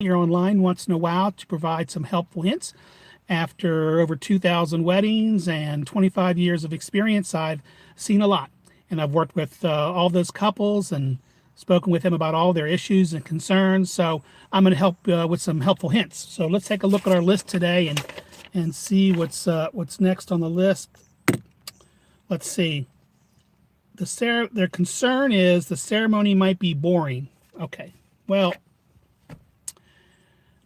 here online once in a while to provide some helpful hints. After over 2,000 weddings and 25 years of experience, I've seen a lot. And I've worked with all those couples and spoken with them about all their issues and concerns. So I'm going to help with some helpful hints. So let's take a look at our list today and see what's next on the list. Let's see. Their concern is the ceremony might be boring. Okay, well,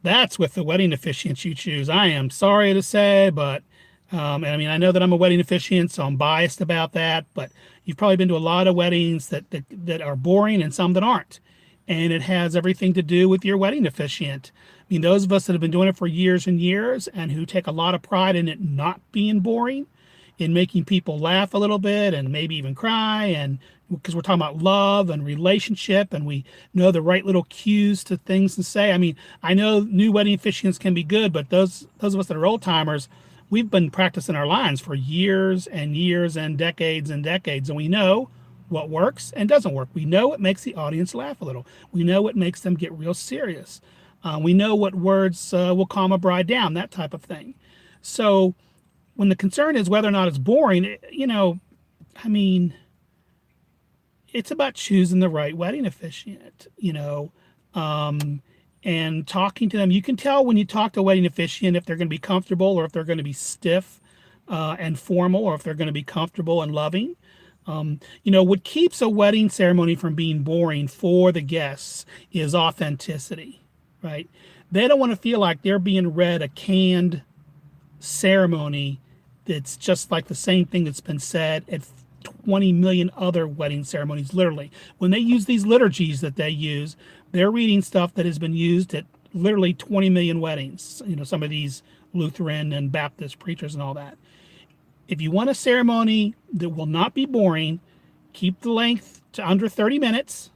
that's with the wedding officiants you choose. I am sorry to say, but and I mean, I know that I'm a wedding officiant, so I'm biased about that, but you've probably been to a lot of weddings that are boring and some that aren't. And it has everything to do with your wedding officiant. I mean, those of us that have been doing it for years and years and who take a lot of pride in it not being boring, in making people laugh a little bit and maybe even cry, and because we're talking about love and relationship and we know the right little cues to things to say. I mean, I know new wedding officiants can be good, but those of us that are old timers, we've been practicing our lines for years and years and decades, and we know what works and doesn't work. We know what makes the audience laugh a little. We know what makes them get real serious. We know what words will calm a bride down, that type of thing. So when the concern is whether or not it's boring, I mean, it's about choosing the right wedding officiant, and talking to them. You can tell when you talk to a wedding officiant if they're going to be comfortable or if they're going to be stiff and formal, or if they're going to be comfortable and loving. What keeps a wedding ceremony from being boring for the guests is authenticity, right? They don't want to feel like they're being read a canned ceremony that's just like the same thing that's been said at 20 million other wedding ceremonies. Literally, when they use these liturgies that they use, they're reading stuff that has been used at literally 20 million weddings. Some of these Lutheran and Baptist preachers and all that. If you want a ceremony that will not be boring, keep the length to under 30 minutes.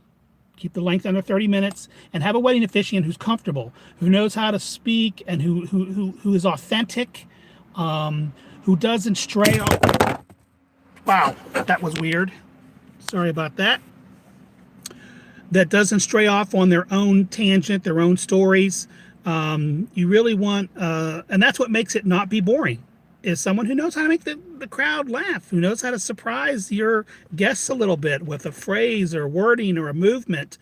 Keep the length under 30 minutes and have a wedding officiant who's comfortable, who knows how to speak, and who is authentic, who doesn't stray off. Wow, that was weird. Sorry about that. That doesn't stray off on their own tangent, their own stories. You really want, and that's what makes it not be boring, is someone who knows how to make the crowd laugh, who knows how to surprise your guests a little bit with a phrase or wording or a movement.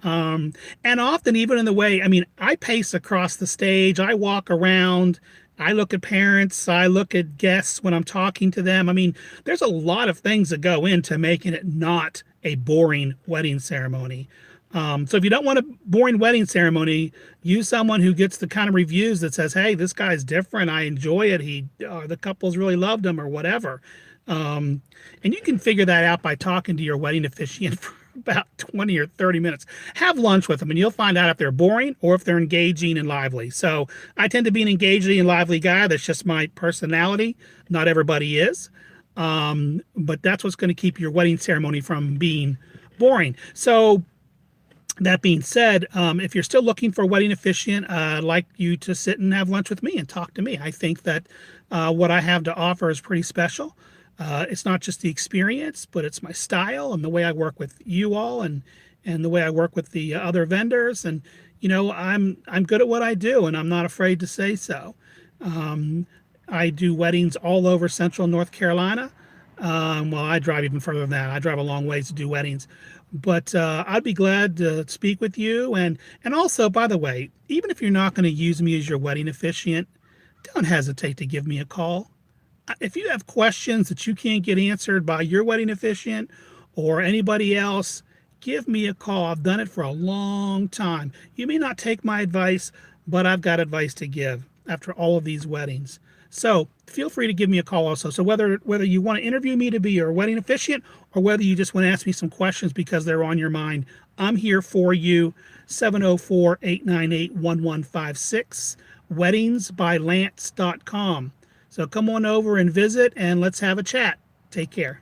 And often even in the way, I mean, I pace across the stage, I walk around, I look at parents, I look at guests when I'm talking to them. I mean, there's a lot of things that go into making it not a boring wedding ceremony. So if you don't want a boring wedding ceremony, use someone who gets the kind of reviews that says, hey, this guy's different, I enjoy it, the couples really loved him, or whatever. And you can figure that out by talking to your wedding officiant for about 20 or 30 minutes. Have lunch with them and you'll find out if they're boring or if they're engaging and lively. So I tend to be an engaging and lively guy. That's just my personality. Not everybody is. But that's what's going to keep your wedding ceremony from being boring. So that being said, if you're still looking for a wedding officiant, I'd like you to sit and have lunch with me and talk to me. I think that what I have to offer is pretty special. It's not just the experience, but it's my style and the way I work with you all, and the way I work with the other vendors. And I'm good at what I do, and I'm not afraid to say so. I do weddings all over Central North Carolina. Well, I drive even further than that. I drive a long ways to do weddings. But I'd be glad to speak with you. And also, by the way, even if you're not going to use me as your wedding officiant, don't hesitate to give me a call. If you have questions that you can't get answered by your wedding officiant or anybody else, give me a call. I've done it for a long time. You may not take my advice, but I've got advice to give after all of these weddings. So feel free to give me a call also. So whether you want to interview me to be your wedding officiant, or whether you just want to ask me some questions because they're on your mind, I'm here for you. 704-898-1156, WeddingsbyLance.com. So come on over and visit, and let's have a chat. Take care.